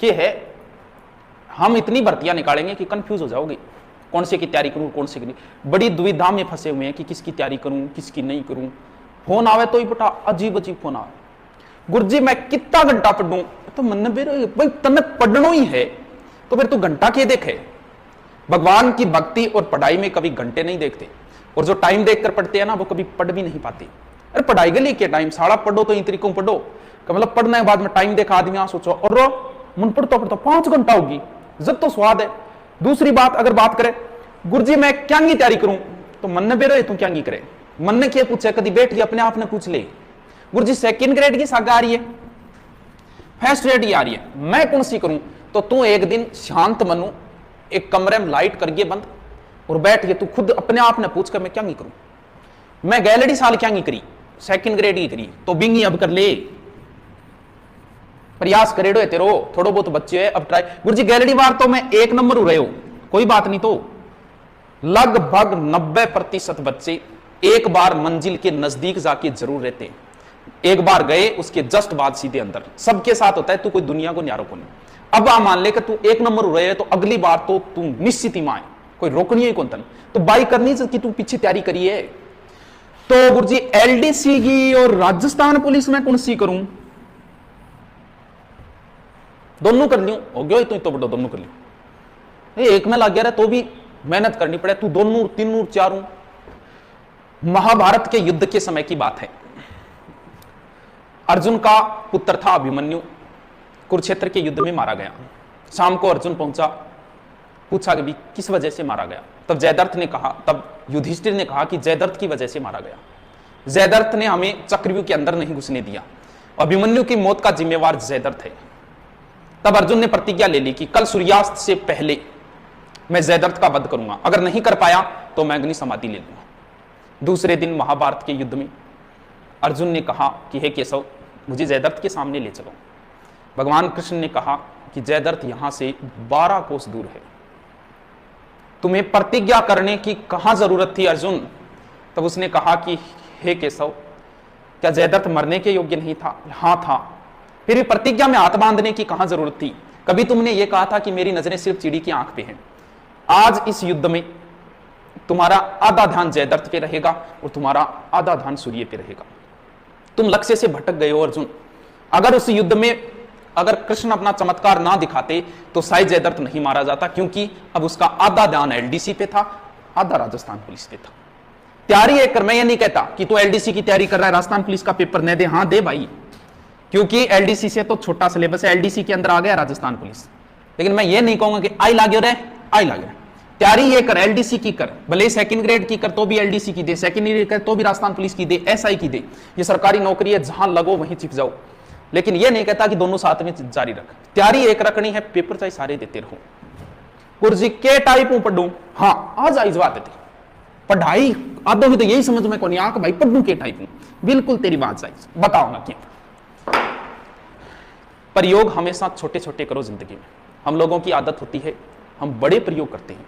कि है हम इतनी भर्तियां निकालेंगे कि कंफ्यूज हो जाओगे, कौन से की तैयारी करूं कौन से की नहीं। बड़ी दुविधा में फंसे हुए हैं कि किसकी तैयारी करूं किसकी नहीं करूं। फोन आवे तो ही बेटा अजीब अजीब फोन आवे, गुरुजी मैं कितना घंटा पढ़ूं, तो मन में भाई तने पढ़ना ही है तो फिर तू घंटा के देखे। भगवान की भक्ति और पढ़ाई में कभी घंटे नहीं देखते, और जो टाइम देखकर पढ़ते हैं ना वो कभी पढ़ भी नहीं पाते। अरे पढ़ाई के लिए क्या टाइम, सारा पढ़ो तो इन तरीकों पढ़ो, मतलब पढ़ने के बाद में टाइम देखा आदमी सोचो और मन पढ़ता पढ़ता 5 घंटा होगी, जब तो स्वाद है। दूसरी बात अगर बात करें गुरुजी मैं क्या की तैयारी करूं, तो मन ने बेरो तू क्या करे, मन ने क्या पूछे, कभी बैठ के अपने आप ने पूछ ले गुरुजी सेकंड ग्रेड की सागा आ रही है फर्स्ट ग्रेड की आ रही है, मैं कौन सी करूं। तो तू एक दिन शांत मनु एक कमरे में लाइट करिए बंद और बैठ के तू खुद अपने आप ने पूछ कर मैं क्या नहीं करूं, मैं गैलरी साल क्या नहीं करी सेकंड ग्रेड की करी तो बिंगी अब कर ले, प्रयास करेडो है तेरो, थोड़ो बहुत बच्चे है अब ट्राई। गुरुजी गैलरी बार तो मैं 1 नंबर हो रहे हो, कोई बात नहीं, तो लगभग 90% बच्चे एक बार मंजिल के नजदीक जाके जरूर रहते हैं, एक बार गए उसके जस्ट बाद सीधे अंदर। सबके साथ होता है, तू कोई दुनिया को न्यारो को नहीं। अब आ मान ले कि तू 1 नंबर हो रहे है तो अगली बार तो तू निश्चित ही माए, कोई रोकनी है कौन तन, तो बाई करनी कि तू पीछे तैयारी करी है। तो गुरुजी एलडीसी की और राजस्थान पुलिस में कौन सी करूं, दोनों कर लियो हो गया तो बड़ा दोनों कर लियो, एक में लग गया तो भी मेहनत करनी पड़े, तू दोनों तीनों चारों। महाभारत के युद्ध के समय की बात है, अर्जुन का पुत्र था अभिमन्यु, कुरुक्षेत्र के युद्ध में मारा गया। शाम को अर्जुन पहुंचा, पूछा कि किस वजह से मारा गया, तब जयद्रथ ने कहा, तब युधिष्ठिर ने कहा कि जयद्रथ की वजह से मारा गया, जयद्रथ ने हमें चक्रव्यूह के अंदर नहीं घुसने दिया, अभिमन्यु की मौत का जिम्मेवार जयद्रथ है। तब अर्जुन ने प्रतिज्ञा ले ली कि कल सूर्यास्त से पहले मैं जयद्रथ का वध करूंगा, अगर नहीं कर पाया तो मैं अग्नि समाधि ले लूंगा। दूसरे दिन महाभारत के युद्ध में अर्जुन ने कहा कि हे केशव मुझे जयद्रथ के सामने ले चलो। भगवान कृष्ण ने कहा कि जयद्रथ यहां से 12 कोस दूर है, तुम्हें प्रतिज्ञा करने की कहां जरूरत थी अर्जुन। तब उसने कहा कि हे केशव क्या जयद्रथ मरने के योग्य नहीं था, हां था, फिर भी प्रतिज्ञा में हाथ बांधने की कहां जरूरत थी। कभी तुमने यह कहा था कि मेरी नजरें सिर्फ चिड़ी की आंख पे हैं। आज इस युद्ध में तुम्हारा आधा ध्यान जयद्रथ पे रहेगा और तुम्हारा आधा ध्यान सूर्य पे रहेगा। तुम लक्ष्य से भटक गए हो अर्जुन, अगर उस युद्ध में अगर कृष्ण अपना चमत्कार ना दिखाते तो शायद जयद्रथ नहीं मारा जाता, क्योंकि अब उसका आधा ध्यान एलडीसी पे था, आधा राजस्थान पुलिस पे था। तैयारी एक कर, मैं ये नहीं कहता कि तू एलडीसी की तैयारी कर रहा है राजस्थान पुलिस का पेपर न दे, हां दे भाई, क्योंकि एलडीसी से तो छोटा सिलेबस है, एलडीसी के अंदर आ गया राजस्थान पुलिस। लेकिन मैं ये नहीं कहूंगा कि आई लागे रे आई लागे, तैयारी ये कर एलडीसी की कर, भले सेकंड ग्रेड की कर तो भी एलडीसी की दे, सेकंड ग्रेड कर तो भी राजस्थान पुलिस की दे, एसआई की दे, ये सरकारी नौकरी है, जहां लगो वहीं चिप जाओ। लेकिन ये नहीं कहता कि दोनों साथ में जारी रख, तैयारी एक रखनी है, पेपर चाहे सारे देते रहो। गुरुजी के टाइप हूं पढ़ू, हाँ आज आई बात है, पढ़ाई आदों में तो यही समझ में कौन आंख भाई पढ़ू के टाइप हूं, बिल्कुल तेरी बात सही, बताओ ना क्या। प्रयोग हमेशा छोटे छोटे करो जिंदगी में, हम लोगों की आदत होती है हम बड़े प्रयोग करते हैं,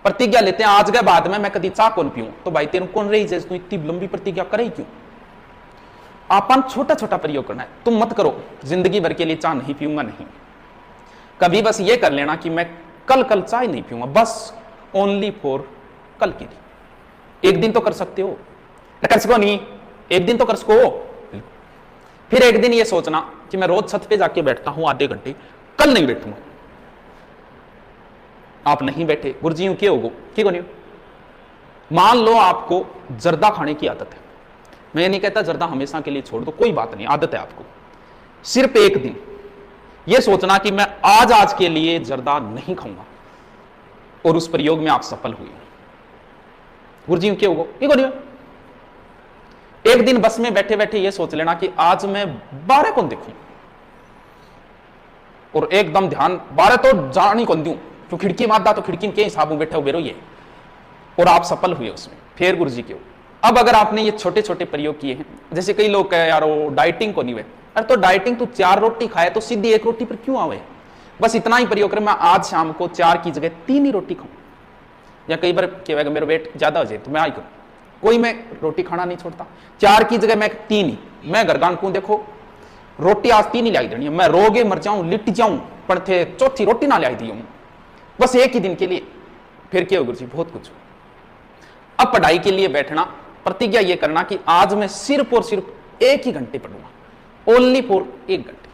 प्रतिज्ञा लेते हैं आज के बाद में मैं कभी चाह कौन पीऊं, तो भाई तेरे कौन रही जैसे तू इतनी लंबी प्रतिज्ञा करे क्यों। आपन छोटा छोटा प्रयोग करना है, तुम मत करो जिंदगी भर के लिए चाह नहीं पीऊंगा, नहीं, कभी बस ये कर लेना कि मैं कल कल चाय नहीं पीऊंगा, बस ओनली फॉर कल के लिए। एक दिन तो कर सकते हो, कर सको नहीं, एक दिन तो कर सको। फिर एक दिन ये सोचना कि मैं रोज छत पे जाके बैठता हूं आधे घंटे, कल नहीं बैठूंगा। आप नहीं बैठे, गुरुजी यूं क्यों होगो क्यों नहीं। मान लो आपको जर्दा खाने की आदत है, मैं ये नहीं कहता जर्दा हमेशा के लिए छोड़ दो, कोई बात नहीं, आदत है आपको, सिर्फ एक दिन ये सोचना कि मैं आज के लिए जर्दा नहीं खाऊंगा, और उस प्रयोग में आप सफल हुए। गुरुजी यूं क्यों होगो क्यों नहीं। एक दिन बस में बैठे बैठे ये सोच लेना कि आज मैं 12 कौन देखूं, और एकदम ध्यान 12 तो जानी कौन दूं, तो खिड़की मारदा तो खिड़की के हिसाब में बैठे हो बेरो ये, और आप सफल हुए उसमें। फिर गुरुजी क्यों, अब अगर आपने ये छोटे छोटे प्रयोग किए हैं, जैसे कई लोग कहे यार वो डाइटिंग को नहीं हुए, अरे तो डाइटिंग तू 4 रोटी खाए तो सीधी 1 रोटी पर क्यों आवे, बस इतना ही प्रयोग कर, मैं आज शाम को 4 की जगह 3 ही रोटी खाऊं, या कई बार कहेगा मेरा वेट ज्यादा हो जाए तो मैं आई करूं, कोई मैं रोटी खाना नहीं छोड़ता, 4 की जगह मैं 3 ही, मैं घरगान को देखो रोटी आज 3 ही लाई देनी, मैं रोगे मर जाऊं लिट जाऊं पर थे चौथी रोटी ना लाई दी हूं, बस एक ही दिन के लिए। फिर क्या गुरु जी? बहुत कुछ। अब पढ़ाई के लिए बैठना, प्रतिज्ञा ये करना कि आज मैं सिर्फ और सिर्फ 1 ही घंटे पढ़ूंगा, ओनली फॉर 1 घंटे।